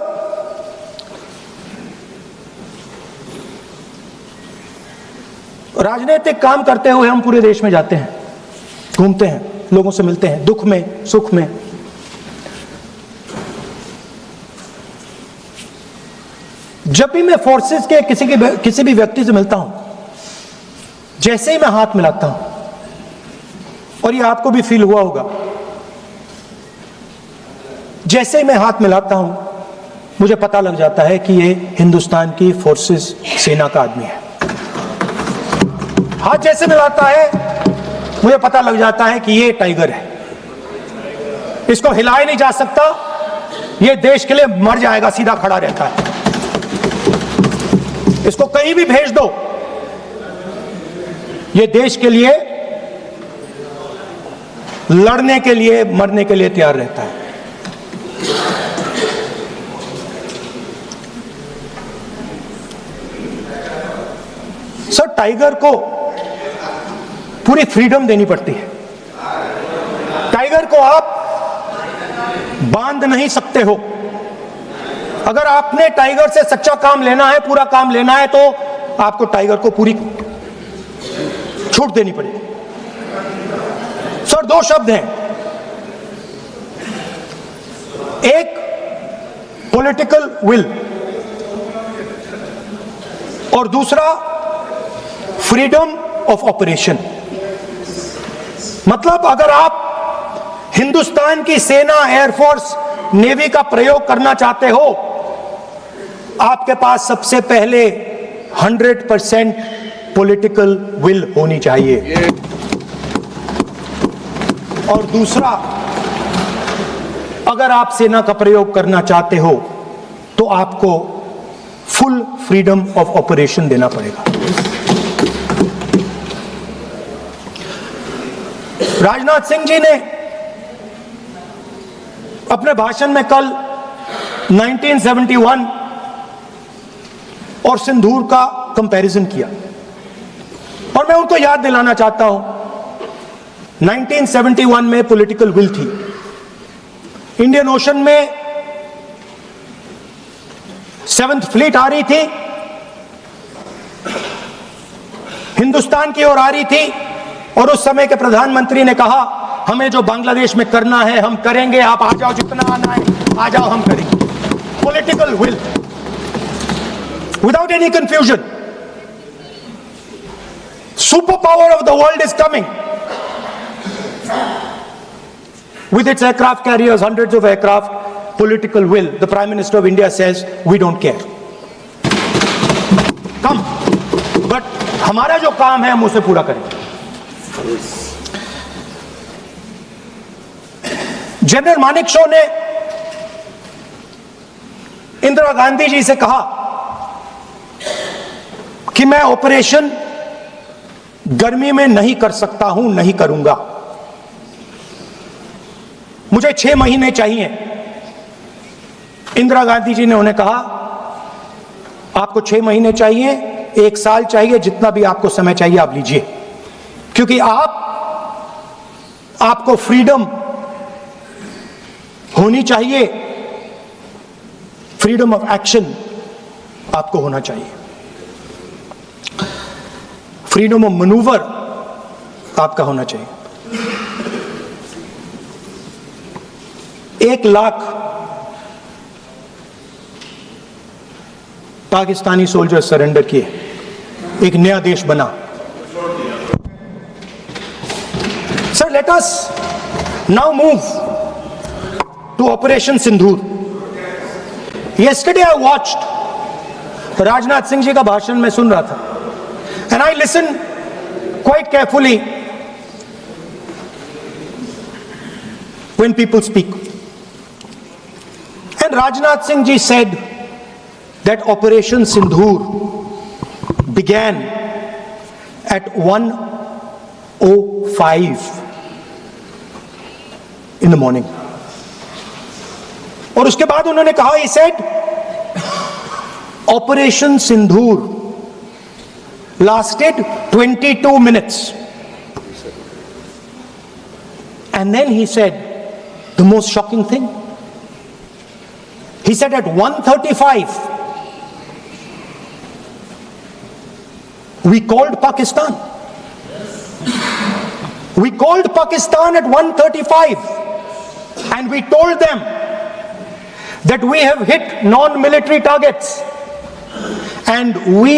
राजनीतिक काम करते हुए हम पूरे देश में जाते हैं, घूमते हैं, लोगों से मिलते हैं, दुख में, सुख में। जब भी मैं फोर्सेस के किसी भी व्यक्ति से मिलता हूं, जैसे ही मैं हाथ मिलाता हूं, और ये आपको भी फील हुआ होगा, जैसे ही मैं हाथ मिलाता हूं, मुझे पता लग जाता है कि ये हिंदुस्तान की फोर्सेस सेना का आदमी है। हाथ जैसे मिलाता है, मुझे पता लग जाता है कि ये टाइगर है, इसको हिलाया नहीं जा सकता, ये देश के लिए मर जाएगा, सीधा खड़ा रहता है। इसको कहीं भी भेज दो, ये देश के लिए लड़ने के लिए, मरने के लिए तैयार रहता है। सर, टाइगर को पूरी फ्रीडम देनी पड़ती है। टाइगर को आप बांध नहीं सकते हो। अगर आपने टाइगर से सच्चा काम लेना है, पूरा काम लेना है, तो आपको टाइगर को पूरी छूट देनी पड़ेगी। सर, दो शब्द हैं, एक पॉलिटिकल विल और दूसरा फ्रीडम ऑफ ऑपरेशन। मतलब अगर आप हिंदुस्तान की सेना, एयरफोर्स, नेवी का प्रयोग करना चाहते हो, आपके पास सबसे पहले 100% पॉलिटिकल विल होनी चाहिए, और दूसरा, अगर आप सेना का प्रयोग करना चाहते हो तो आपको फुल फ्रीडम ऑफ ऑपरेशन देना पड़ेगा। राजनाथ सिंह जी ने अपने भाषण में कल 1971 और सिंदूर का कंपैरिजन किया, और मैं उनको याद दिलाना चाहता हूं, 1971 में पॉलिटिकल विल थी, इंडियन ओशन में 7th फ्लीट आ रही थी, हिंदुस्तान की ओर आ रही थी, और उस समय के प्रधानमंत्री ने कहा हमें जो बांग्लादेश में करना है हम करेंगे, आप आ जाओ, जितना आना है आ जाओ, हम करेंगे। Political will without any confusion. Super power of the world is coming with its aircraft carriers, hundreds of aircraft, political will. The Prime Minister of India says, we don't care. Come. But हमारा जो काम है हम उसे पूरा करेंगे। General Manekshaw ने इंदिरा गांधी जी से कहा कि मैं ऑपरेशन गर्मी में नहीं कर सकता हूं, नहीं करूंगा, मुझे 6 महीने चाहिए। इंदिरा गांधी जी ने उन्हें कहा आपको 6 महीने चाहिए, 1 साल चाहिए, जितना भी आपको समय चाहिए आप लीजिए, क्योंकि आपको फ्रीडम होनी चाहिए, फ्रीडम ऑफ एक्शन आपको होना चाहिए, फ्रीडम ऑफ मैनूवर आपका होना चाहिए। 1 लाख पाकिस्तानी सोल्जर सरेंडर किए, एक नया देश बना। Sir, let us now move to operation Sindoor. Yesterday I watched Rajnath Singh ji का भाषण में सुन रहा था, and I listen quite carefully when people speak. And Rajnath Singh ji said that Operation Sindoor began at 1:05 in the morning. और उसके बाद उन्होंने कहा, he said, Operation Sindoor lasted 22 minutes. And then he said the most shocking thing. He said at 1:35 we called Pakistan. We called Pakistan at 1:35 and we told them that we have hit non-military targets and we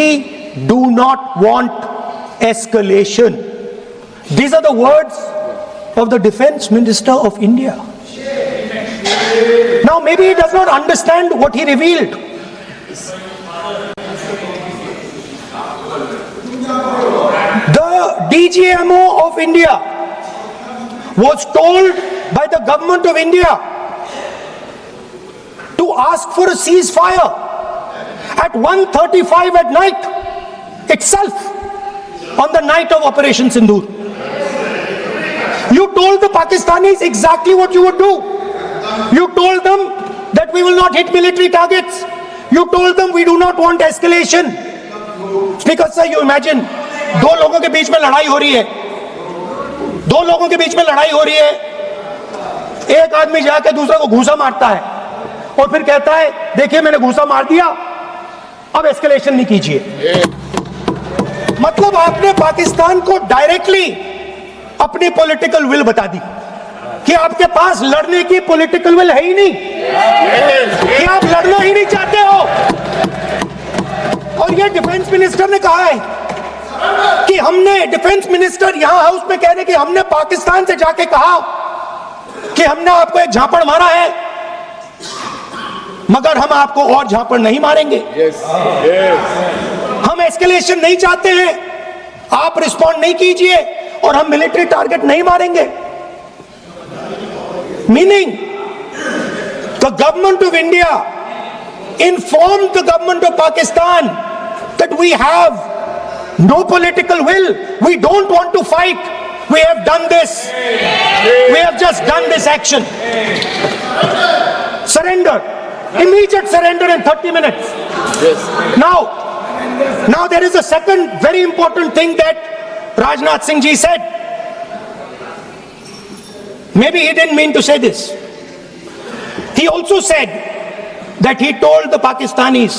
do not want escalation. These are the words of the Defense Minister of India. Now maybe he does not understand what he revealed. The DGMO of India was told by the government of India to ask for a ceasefire at 1:35 at night itself, on the night of Operation Sindoor. You told the Pakistanis exactly what you would do. You told them that we will not hit military targets. You told them we do not want escalation. Speaker sir, you imagine, 2 लोगों के बीच में लड़ाई हो रही है, 2 लोगों के बीच में लड़ाई हो रही है, एक आदमी जाकर दूसरे को घूसा मारता है और फिर कहता है देखिए मैंने घूसा मार दिया, अब एस्केलेशन नहीं कीजिए। मतलब आपने पाकिस्तान को डायरेक्टली अपनी पॉलिटिकल विल बता दी कि आपके पास लड़ने की पॉलिटिकल विल है ही नहीं, कि आप लड़ना ही नहीं चाहते हो। और ये डिफेंस मिनिस्टर ने कहा है कि हमने, डिफेंस मिनिस्टर यहां हाउस में कह रहे कि हमने पाकिस्तान से जाके कहा कि हमने आपको एक झापड़ मारा है, मगर हम आपको और झापड़ नहीं मारेंगे। हम एस्केलेशन नहीं चाहते हैं, आप रिस्पॉन्ड नहीं कीजिए और हम मिलिट्री टारगेट नहीं मारेंगे। Meaning the government of India informed the government of Pakistan that we have no political will, we don't want to fight, we have done this, we have just done this action. Surrender, immediate surrender in 30 minutes. Now there is a second very important thing that Rajnath Singh ji said. Maybe he didn't mean to say this. He also said that he told the Pakistanis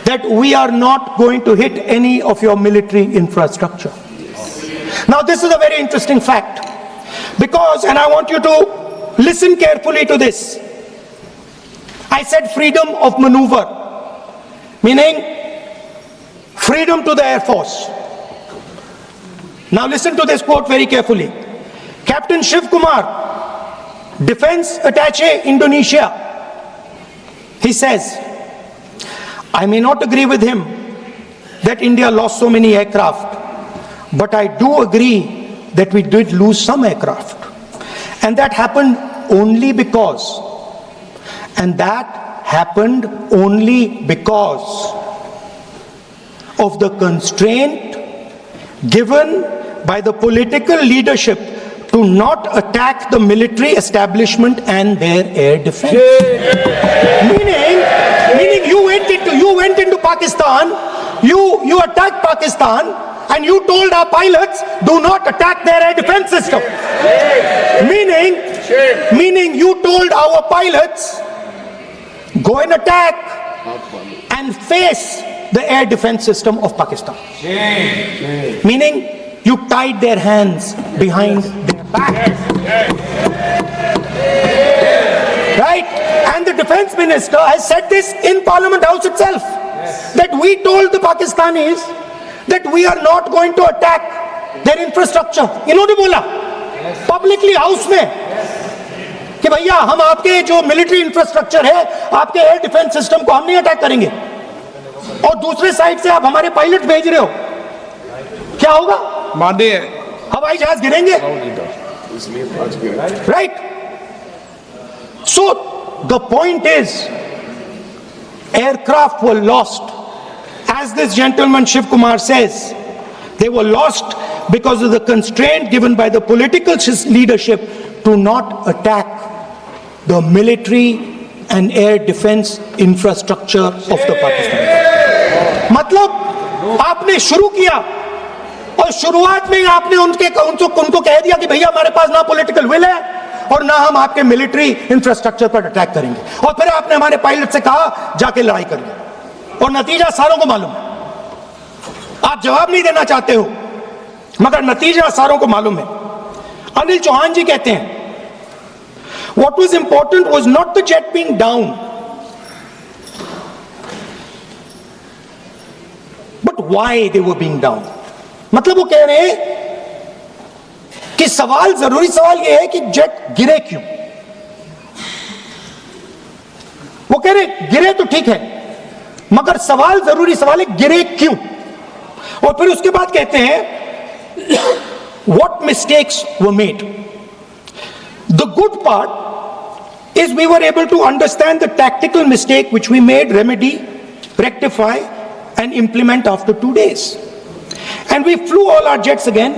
that we are not going to hit any of your military infrastructure. Now this is a very interesting fact, because, and I want you to listen carefully to this, I said freedom of maneuver, meaning freedom to the Air Force. Now listen to this quote very carefully. Captain Shiv Kumar, Defense Attaché Indonesia, he says, I may not agree with him that India lost so many aircraft, but I do agree that we did lose some aircraft. And that happened only because, of the constraint given by the political leadership to not attack the military establishment and their air defense. Meaning you went into Pakistan, you attacked Pakistan, and you told our pilots, do not attack their air defense system. Meaning you told our pilots, go and attack and face the air defense system of Pakistan. Meaning you tied their hands behind their back. Right? And the defense minister has said this in Parliament House itself, that we told the Pakistanis that we are not going to attack their infrastructure. इन्होंने बोला publicly house में कि भैया हम आपके जो military infrastructure है, आपके एयर डिफेंस सिस्टम को हम नहीं अटैक करेंगे, और दूसरे साइड से आप हमारे पायलट भेज रहे हो, क्या होगा? माननीय हवाई जहाज गिरेंगे, right? So the point is, aircraft were lost, as this gentleman Shiv Kumar says, they were lost because of the constraint given by the political leadership to not attack the military and air defense infrastructure of the Pakistan. मतलब आपने शुरू किया और शुरुआत में आपने उनको कह दिया कि भैया हमारे पास ना पॉलिटिकल विल है और ना हम आपके मिलिट्री इंफ्रास्ट्रक्चर पर अटैक करेंगे, और फिर आपने हमारे पायलट से कहा जाके लड़ाई करिए, और नतीजा सारों को मालूम है। आप जवाब नहीं देना चाहते हो, मगर नतीजा सारों को मालूम है। अनिल चौहान जी कहते हैं, what was important was not the jet being down, but why they were being down. मतलब वो कह रहे हैं कि जरूरी सवाल यह है कि जेट गिरे क्यों। वो कह रहे गिरे तो ठीक है, मगर जरूरी सवाल है गिरे क्यों। और फिर उसके बाद कहते हैं what mistakes were made. The good part is we were able to understand the tactical mistake which we made, remedy, rectify and implement after 2 days. And we flew all our jets again,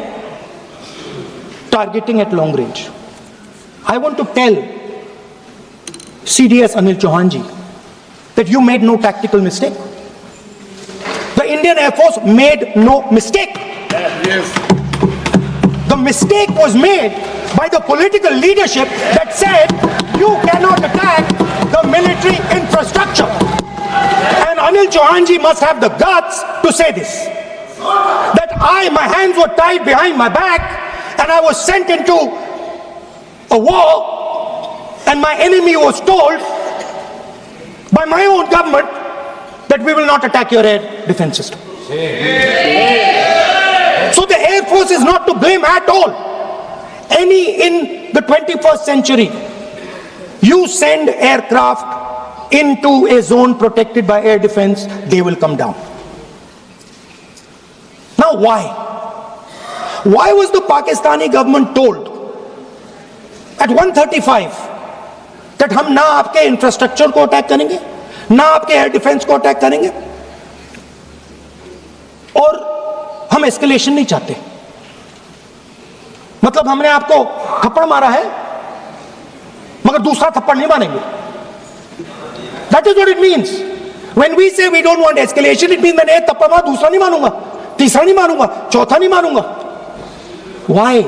targeting at long range. I want to tell CDS Anil Chauhan ji that you made no tactical mistake. The Indian Air Force made no mistake. Yes. The mistake was made by the political leadership that said you cannot attack the military infrastructure. And Anil General Chauhan ji must have the guts to say this. That my hands were tied behind my back and I was sent into a war and my enemy was told by my own government that we will not attack your air defense system. So the Air Force is not to blame at all. In the 21st century, you send aircraft into a zone protected by air defense, they will come down. Now why? Why was the Pakistani government told at 1:35 that हम ना आपके infrastructure को attack करेंगे, ना आपके air defence को attack करेंगे, और हम एस्केलेशन नहीं चाहते? मतलब हमने आपको थप्पड़ मारा है मगर दूसरा थप्पड़ नहीं मारेंगे. That is what it means. When we say we don't want escalation, it means मैंने एक थप्पड़ मारा, दूसरा नहीं मारूंगा, तीसरा नहीं मारूंगा, चौथा नहीं मारूंगा. Why?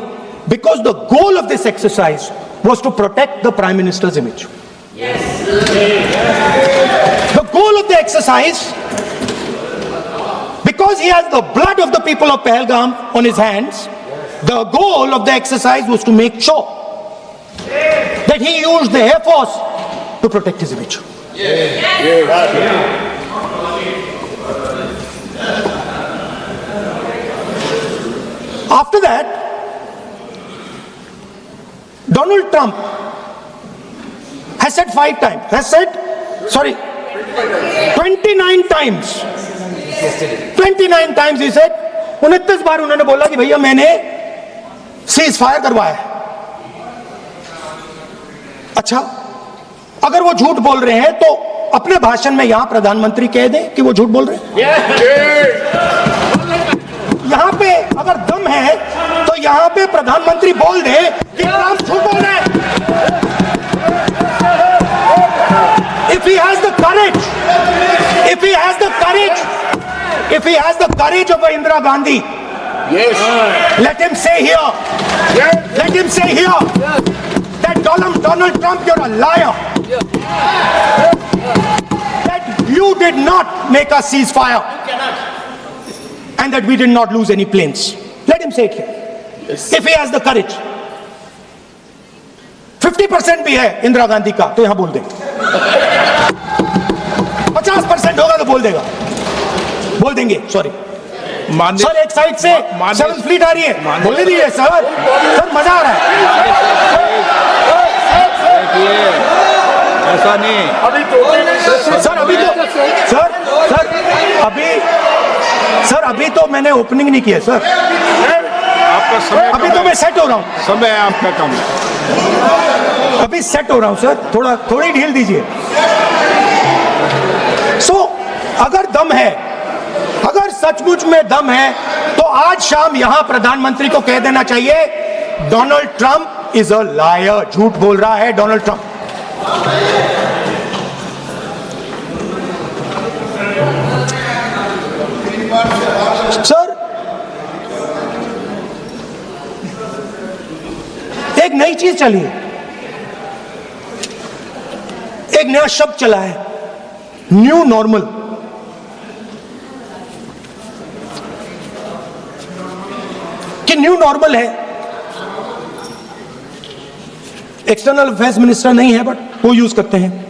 Because the goal of this exercise was to protect the Prime Minister's image. Yes. The goal of the exercise, because he has the blood of the people of Pahalgam on his hands, the goal of the exercise was to make sure that he used the Air Force to protect his image. After that, Donald Trump has said 29 times. 29 times he said, 29 बार उन्होंने बोला कि भैया मैंने cease fire करवाया. अच्छा, अगर वो झूठ बोल रहे हैं तो अपने भाषण में यहां प्रधानमंत्री कह दें कि वो झूठ बोल रहे हैं. यहां पे अगर दम है तो यहां पे प्रधानमंत्री बोल दे कि ट्रंप झूठ बोल रहे हैं. If he has the courage, if he has the courage of Indira Gandhi, yes, let him say here, let him say here that Donald Trump, you're a liar, that you did not make a ceasefire and that we did not lose any planes. Let him say it here. Yes. If he has the courage. 50% भी है इंदिरा गांधी का तो यहां बोल दे. 50% होगा तो बोल देगा, बोल देंगे. सॉरी सर, एक साइड से 7th फ्लीट आ रही है, बोलने दीजिए सर. सर मजा आ रहा है. ऐसा नहीं सर. अभी तो मैंने ओपनिंग नहीं किया सर. आपका समय, अभी तो मैं सेट हो रहा हूं. समय आपका कम है, अभी सेट हो रहा हूं सर. थोड़ी ढील दीजिए. अगर दम है, अगर सचमुच में दम है तो आज शाम यहां प्रधानमंत्री को कह देना चाहिए Donald Trump is a liar. झूठ बोल रहा है डोनाल्ड ट्रंप. सर, एक नई चीज चली है, एक नया शब्द चला है, न्यू नॉर्मल. कि न्यू नॉर्मल है. एक्सटर्नल अफेयर्स मिनिस्टर नहीं है बट वो यूज करते हैं.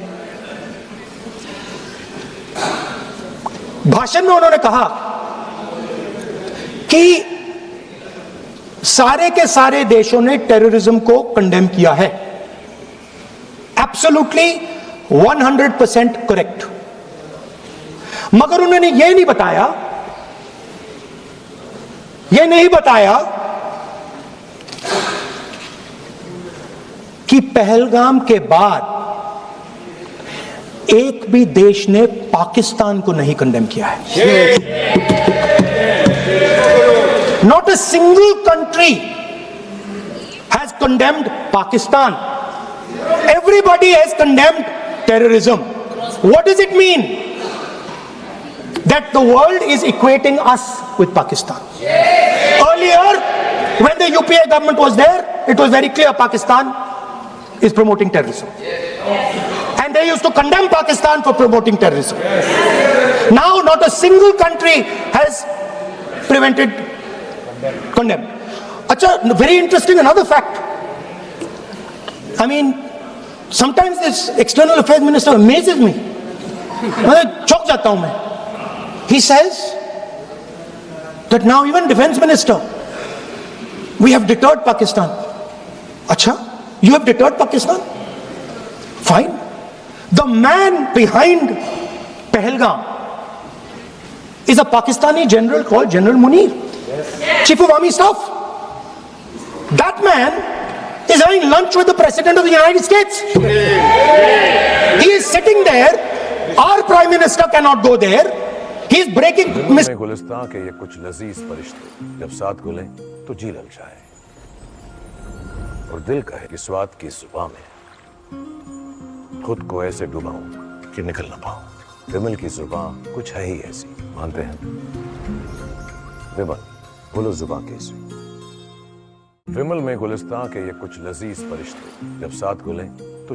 भाषण में उन्होंने कहा कि सारे के सारे देशों ने टेररिज्म को कंडेम किया है. Absolutely 100% correct. मगर उन्होंने यह नहीं बताया कि पहलगाम के बाद एक भी देश ने पाकिस्तान को नहीं कंडेम किया है. Not a single country has condemned Pakistan. Everybody has condemned terrorism. What does it mean? That the world is equating us with Pakistan. Earlier, when the UPA government was there, it was very clear Pakistan is promoting terrorism. And they used to condemn Pakistan for promoting terrorism. Now not a single country has prevented condemn. Acha, very interesting another fact. I mean, sometimes this external affairs minister amazes me. मैं चौंक जाता हूं मैं. He says that now even defense minister, we have deterred Pakistan. Acha, you have deterred Pakistan? Fine. The man behind Pahalgam is a Pakistani general called General Munir, Chief of Army Staff. That man is having lunch with the President of the United States. He is sitting there. Our Prime Minister cannot go there. He is breaking. Gulistan के ये कुछ लजीज फरिश्ते जब साथ घुले तो जी ललचाए और दिल कहे कि स्वाद की जुबान में खुद को ऐसे डुबाऊं कि निकल ना पाऊं। विमल की जुबान कुछ है ही ऐसी, मानते हैं? विमल, बोलो जुबान कैसी? विमल में गुलिस्तान के ये कुछ लजीज फरिश्ते जब साथ घुले तो